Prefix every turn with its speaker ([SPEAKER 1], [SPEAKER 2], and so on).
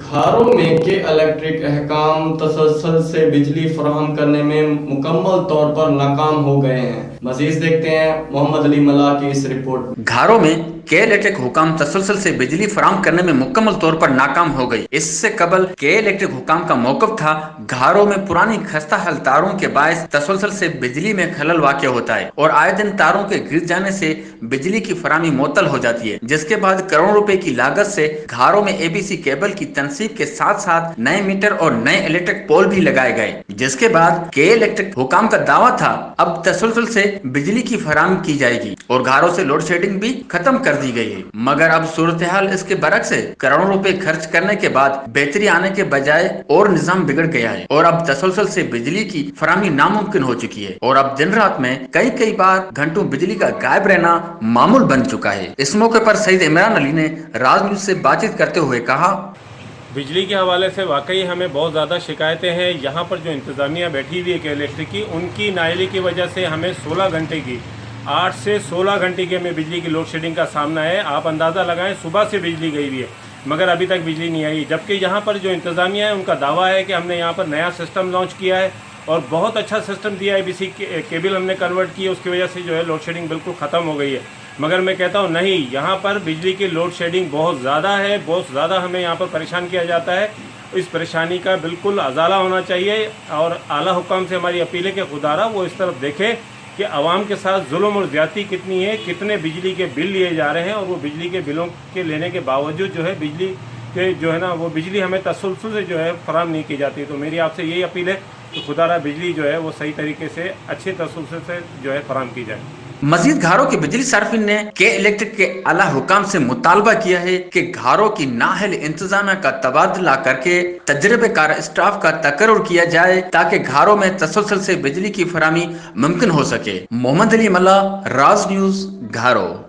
[SPEAKER 1] घरों में के इलेक्ट्रिक अहकाम तसलसल से बिजली फराहम करने में मुकम्मल तौर पर नाकाम हो गए हैं। मजीद देखते हैं मोहम्मद अली मल्ला की इस रिपोर्ट।
[SPEAKER 2] घरों में के इलेक्ट्रिक हुकाम तसलसल से बिजली फराहम करने में मुकम्मल तौर पर नाकाम हो गई। इससे कबल के इलेक्ट्रिक हुकाम का मौकफ था घरों में पुरानी खस्ता हाल तारों के बायस तसलसल से बिजली में खलल वाक़ होता है और आए दिन तारों के गिर जाने से बिजली की फराहमी मुअत्तल हो जाती है, जिसके बाद करोड़ों रुपए की लागत से घरों में एबीसी केबल की तनसीब के साथ साथ नए मीटर और नए इलेक्ट्रिक पोल भी लगाए गए, जिसके बाद के इलेक्ट्रिक हुकाम का दावा था अब तसलसल से बिजली की फराहमी की जाएगी और घरों से लोड शेडिंग भी खत्म कर दी गई है। मगर अब सूरत हाल इसके बरक्स है। करोड़ों रुपए खर्च करने के बाद बेहतरी आने के बजाय और निजाम बिगड़ गया है और अब तसलसल से बिजली की फराहमी नामुमकिन हो चुकी है और अब दिन रात में कई बार घंटों बिजली का गायब रहना मामूल बन चुका है। इस मौके पर सईद इमरान अली ने राज न्यूज से बातचीत करते हुए कहा,
[SPEAKER 3] बिजली के हवाले से वाकई हमें बहुत ज़्यादा शिकायतें हैं। यहाँ पर जो इंतज़ामिया बैठी हुई है इलेक्ट्रिक की, उनकी नाअहली की वजह से हमें 16 घंटे की 8 से 16 घंटे की हमें बिजली की लोड शेडिंग का सामना है। आप अंदाज़ा लगाएं, सुबह से बिजली गई हुई है मगर अभी तक बिजली नहीं आई। जबकि यहाँ पर जो इंतज़ामिया है उनका दावा है कि हमने यहाँ पर नया सिस्टम लॉन्च किया है और बहुत अच्छा सिस्टम दिया है। एबीसी केबल हमने कन्वर्ट की है, उसकी वजह से जो है लोड शेडिंग बिल्कुल ख़त्म हो गई है। मगर मैं कहता हूँ नहीं, यहाँ पर बिजली की लोड शेडिंग बहुत ज़्यादा है, बहुत ज़्यादा हमें यहाँ पर परेशान किया जाता है। इस परेशानी का बिल्कुल अजाला होना चाहिए और आला हुकाम से हमारी अपील है कि खुदारा वो इस तरफ देखे कि आवाम के साथ जुल्म और ज़्यादती कितनी है, कितने बिजली के बिल लिए जा रहे हैं और वो बिजली के बिलों के लेने के बावजूद जो है बिजली के जो है ना वो बिजली हमें तसलसल से जो है फराहम नहीं की जाती। तो मेरी आपसे यही अपील है कि खुदारा बिजली जो है वो सही तरीके से अच्छे तसलसल से जो है फराहम की जाए।
[SPEAKER 2] मजीद घरों के बिजली सार्फिन ने के इलेक्ट्रिक के आला हुकाम से मुतालबा किया है कि घरों की नाहल इंतजामिया का तबादला करके तजर्बेकार स्टाफ का तकर्रुर किया जाए ताकि घरों में तसलसल से बिजली की फराहमी मुमकिन हो सके। मोहम्मद अली मल्ला, राज न्यूज, घरों।